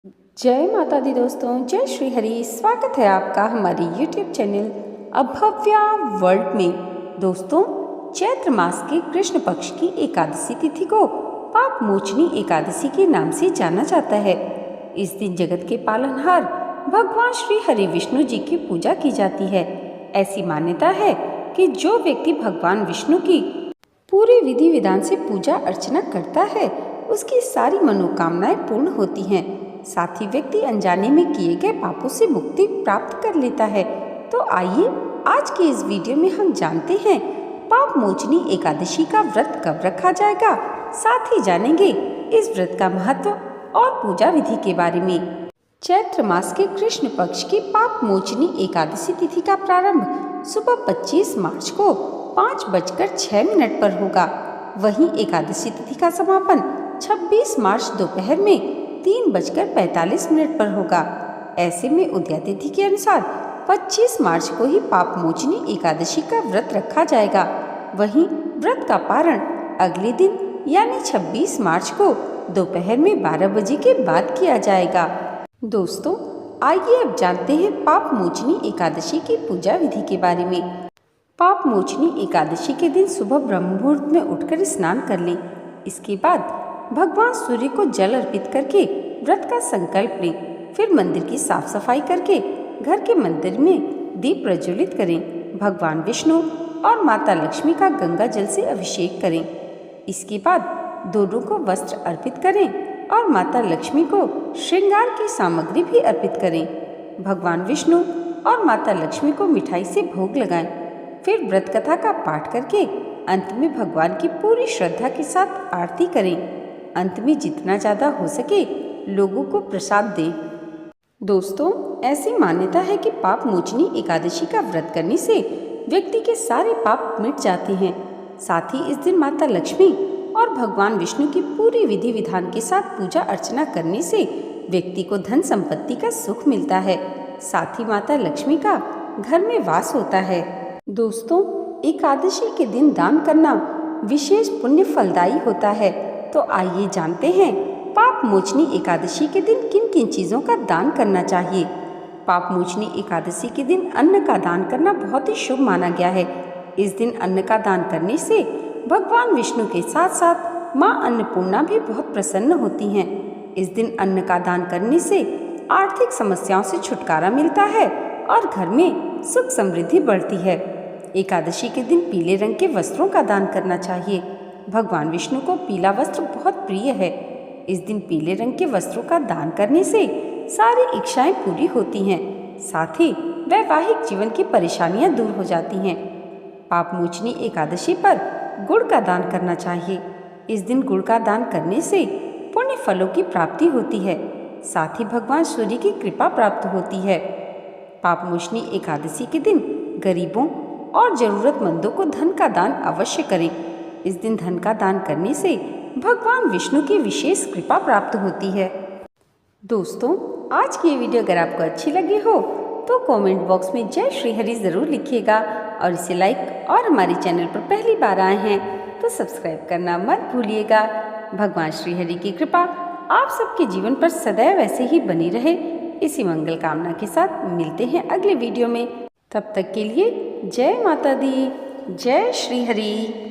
जय माता दी दोस्तों, जय श्री हरि। स्वागत है आपका हमारे YouTube चैनल अभव्या वर्ल्ड में। दोस्तों, चैत्र मास के कृष्ण पक्ष की एकादशी तिथि को पाप मोचनी एकादशी के नाम से जाना जाता है। इस दिन जगत के पालनहार भगवान श्री हरि विष्णु जी की पूजा की जाती है। ऐसी मान्यता है कि जो व्यक्ति भगवान विष्णु की पूरे विधि विधान से पूजा अर्चना करता है, उसकी सारी मनोकामनाएं पूर्ण होती हैं। साथ ही व्यक्ति अनजाने में किए गए पापों से मुक्ति प्राप्त कर लेता है। तो आइए आज के इस वीडियो में हम जानते हैं पाप मोचनी एकादशी का व्रत कब रखा जाएगा। साथ ही जानेंगे इस व्रत का महत्व और पूजा विधि के बारे में। चैत्र मास के कृष्ण पक्ष की पाप मोचनी एकादशी तिथि का प्रारंभ सुबह 25 मार्च को 5:06 पर होगा। वहीं एकादशी तिथि का समापन 26 मार्च दोपहर में 3:45 पर होगा। ऐसे में उदया तिथि के अनुसार 25 मार्च को ही पाप मोचनी एकादशी का व्रत रखा जाएगा। वहीं व्रत का पारण अगले दिन यानी 26 मार्च को दोपहर में 12 बजे के बाद किया जाएगा। दोस्तों, आइए अब जानते हैं पाप मोचनी एकादशी की पूजा विधि के बारे में। पाप मोचनी एकादशी के दिन सुबह ब्रह्म मुहूर्त में उठकर स्नान कर लें। इसके बाद भगवान सूर्य को जल अर्पित करके व्रत का संकल्प लें। फिर मंदिर की साफ सफाई करके घर के मंदिर में दीप प्रज्वलित करें। भगवान विष्णु और माता लक्ष्मी का गंगा जल से अभिषेक करें। इसके बाद दोनों को वस्त्र अर्पित करें और माता लक्ष्मी को श्रृंगार की सामग्री भी अर्पित करें। भगवान विष्णु और माता लक्ष्मी को मिठाई से भोग लगाएं। फिर व्रत कथा का पाठ करके अंत में भगवान की पूरी श्रद्धा के साथ आरती करें। अंत में जितना ज़्यादा हो सके लोगों को प्रसाद दें। दोस्तों, ऐसी मान्यता है कि पाप मोचनी एकादशी का व्रत करने से व्यक्ति के सारे पाप मिट जाते हैं। साथ ही इस दिन माता लक्ष्मी और भगवान विष्णु की पूरी विधि विधान के साथ पूजा अर्चना करने से व्यक्ति को धन संपत्ति का सुख मिलता है। साथ ही माता लक्ष्मी का घर में वास होता है। दोस्तों, एकादशी के दिन दान करना विशेष पुण्य फलदायी होता है। तो आइए जानते हैं पाप मोचनी एकादशी के दिन किन किन चीज़ों का दान करना चाहिए। पाप मोचनी एकादशी के दिन अन्न का दान करना बहुत ही शुभ माना गया है। इस दिन अन्न का दान करने से भगवान विष्णु के साथ साथ माँ अन्नपूर्णा भी बहुत प्रसन्न होती हैं। इस दिन अन्न का दान करने से आर्थिक समस्याओं से छुटकारा मिलता है और घर में सुख समृद्धि बढ़ती है। एकादशी के दिन पीले रंग के वस्त्रों का दान करना चाहिए। भगवान विष्णु को पीला वस्त्र बहुत प्रिय है। इस दिन पीले रंग के वस्त्रों का दान करने से सारी इच्छाएं पूरी होती हैं। साथ ही वैवाहिक जीवन की परेशानियां दूर हो जाती हैं। पाप मोचनी एकादशी पर गुड़ का दान करना चाहिए। इस दिन गुड़ का दान करने से पुण्य फलों की प्राप्ति होती है। साथ ही भगवान सूर्य की कृपा प्राप्त होती है। पाप मोचनी एकादशी के दिन गरीबों और जरूरतमंदों को धन का दान अवश्य करें। इस दिन धन का दान करने से भगवान विष्णु की विशेष कृपा प्राप्त होती है। दोस्तों, आज की ये वीडियो अगर आपको अच्छी लगी हो तो कमेंट बॉक्स में जय श्री हरि जरूर लिखिएगा और इसे लाइक और हमारे चैनल पर पहली बार आए हैं तो सब्सक्राइब करना मत भूलिएगा। भगवान श्री हरि की कृपा आप सबके जीवन पर सदैव ऐसे ही बनी रहे। इसी मंगल कामना के साथ मिलते हैं अगले वीडियो में। तब तक के लिए जय माता दी, जय श्री हरि।